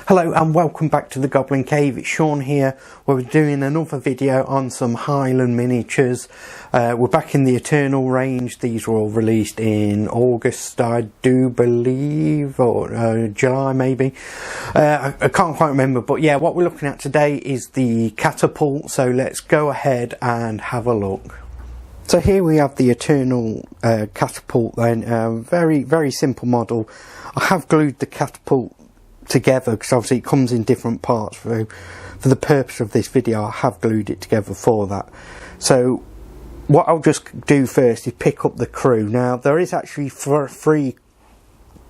Hello and welcome back to the Goblin Cave. It's Sean here, where we're doing another video on some Highland miniatures. We're back in the Eternal range. These were all released in August, I do believe, or July maybe. I can't quite remember, but yeah, what we're looking at today is the catapult. So let's go ahead and have a look. So here we have the Eternal catapult then. Very, very simple model. I have glued the catapult together because obviously it comes in different parts. For the purpose of this video, I have glued it together for that. So what I'll just do first is pick up the crew. Now there is actually three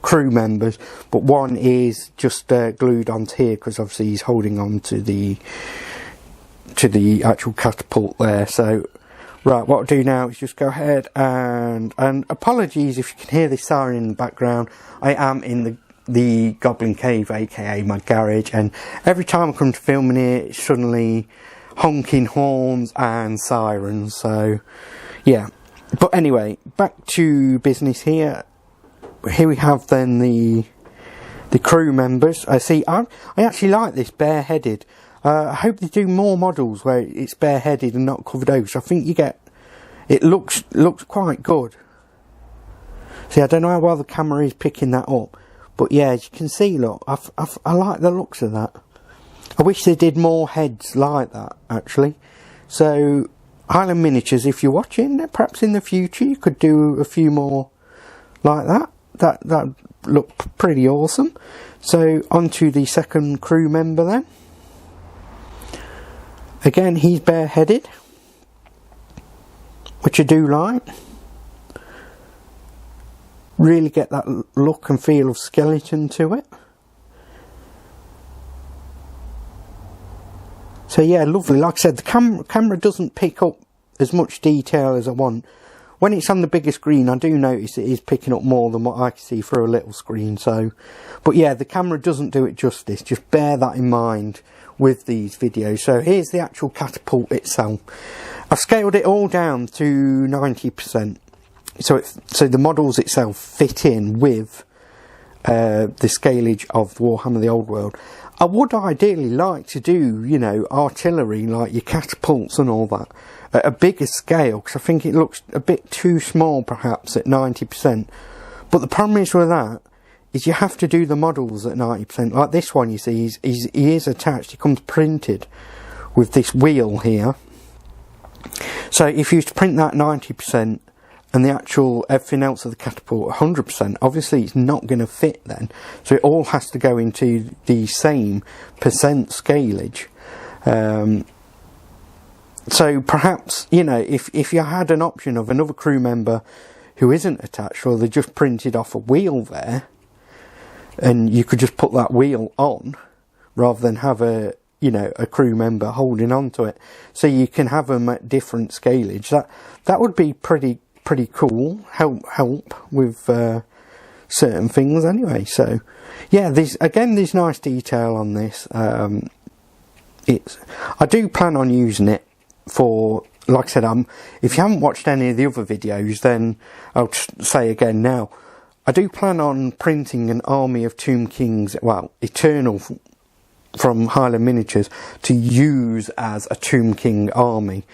crew members, but one is just glued onto here because obviously he's holding on to the actual catapult there. So right, what I'll do now is just go ahead and apologies if you can hear this siren in the background. I am in the Goblin Cave, aka my garage, and every time I come to filming here it's suddenly honking horns and sirens. So yeah, but anyway, back to business here. Here we have then the crew members. I actually like this bareheaded. I hope they do more models where it's bareheaded and not covered over. So I think it looks quite good. See, I don't know how well the camera is picking that up, but yeah, as you can see, look, I like the looks of that. I wish they did more heads like that, actually. So, Highland miniatures, if you're watching, perhaps in the future you could do a few more like that. That looked pretty awesome. So, on to the second crew member then. Again, he's bareheaded, which I do like. Really get that look and feel of skeleton to it. So yeah, lovely. Like I said, the camera doesn't pick up as much detail as I want. When it's on the bigger screen, I do notice it is picking up more than what I can see through a little screen. So, but yeah, the camera doesn't do it justice. Just bear that in mind with these videos. So here's the actual catapult itself. I've scaled it all down to 90%. So the models itself fit in with the scalage of Warhammer the Old World. I would ideally like to do, you know, artillery like your catapults and all that at a bigger scale, because I think it looks a bit too small perhaps at 90%. But the problem is with that is you have to do the models at 90%. Like this one, you see, he is attached. He comes printed with this wheel here. So if you was to print that 90%, and the actual everything else of the catapult 100%, obviously it's not going to fit then. So it all has to go into the same percent scalage. So perhaps, you know, if you had an option of another crew member who isn't attached, or they just printed off a wheel there, and you could just put that wheel on rather than have a crew member holding on to it, so you can have them at different scalage. That would be pretty cool. Help with certain things anyway. So yeah, there's nice detail on this. I do plan on using it for, like I said, if you haven't watched any of the other videos, then I'll just say again now, I do plan on printing an army of Tomb Kings, well, Eternal from Highland Miniatures, to use as a Tomb King army.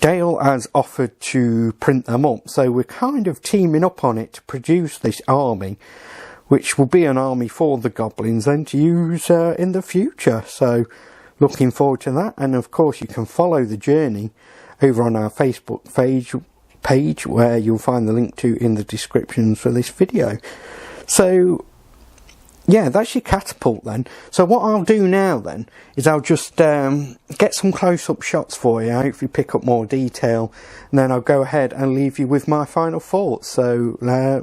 Dale has offered to print them up, so we're kind of teaming up on it to produce this army, which will be an army for the Goblins then to use in the future. So looking forward to that, and of course you can follow the journey over on our Facebook page, where you'll find the link to in the description for this video. So yeah, that's your catapult then. So what I'll do now then is I'll just get some close-up shots for you, hopefully pick up more detail, and then I'll go ahead and leave you with my final thoughts. So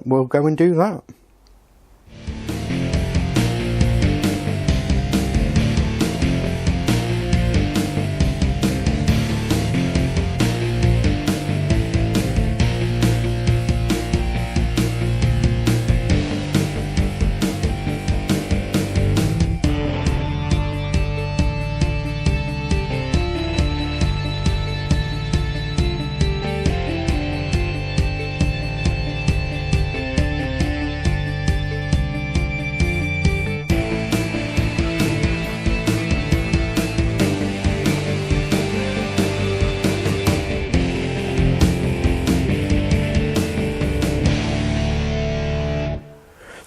we'll go and do that.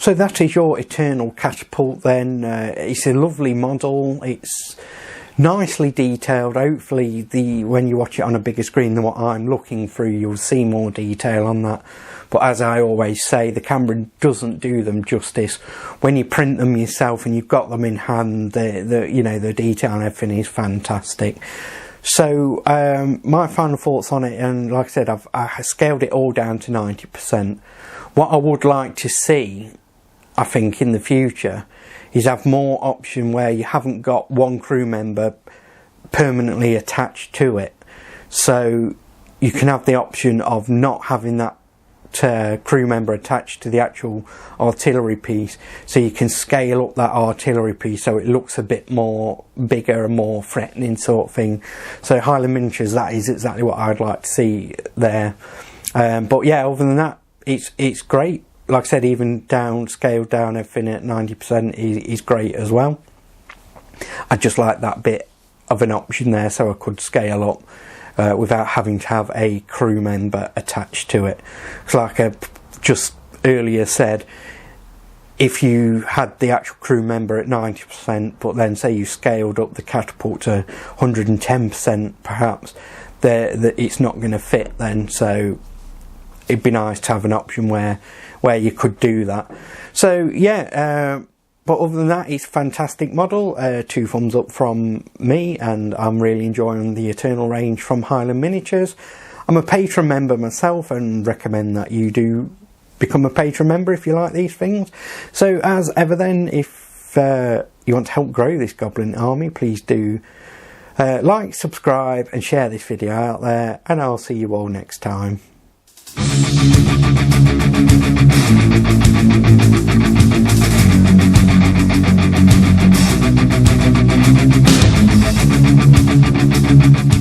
So that is your Eternal Catapult then. It's a lovely model. It's nicely detailed. Hopefully when you watch it on a bigger screen than what I'm looking through, you'll see more detail on that. But as I always say, the camera doesn't do them justice. When you print them yourself and you've got them in hand, the detail and everything is fantastic. So my final thoughts on it, and like I said, I scaled it all down to 90%. What I would like to see, I think, in the future is have more option where you haven't got one crew member permanently attached to it. So you can have the option of not having that crew member attached to the actual artillery piece, so you can scale up that artillery piece so it looks a bit more bigger and more threatening sort of thing. So Highland Miniatures, that is exactly what I'd like to see there. But yeah, other than that, it's great. Like I said, even scaled down everything at 90% is great as well. I just like that bit of an option there, so I could scale up without having to have a crew member attached to it. It's like I just earlier said, if you had the actual crew member at 90%, but then say you scaled up the catapult to 110% perhaps, it's not going to fit then. So it'd be nice to have an option where you could do that. So yeah, but other than that, it's a fantastic model. 2 thumbs up from me, and I'm really enjoying the Eternal range from Highland Miniatures. I'm a patron member myself and recommend that you do become a patron member if you like these things. So as ever then, if you want to help grow this Goblin army, please do like, subscribe and share this video out there, and I'll see you all next time.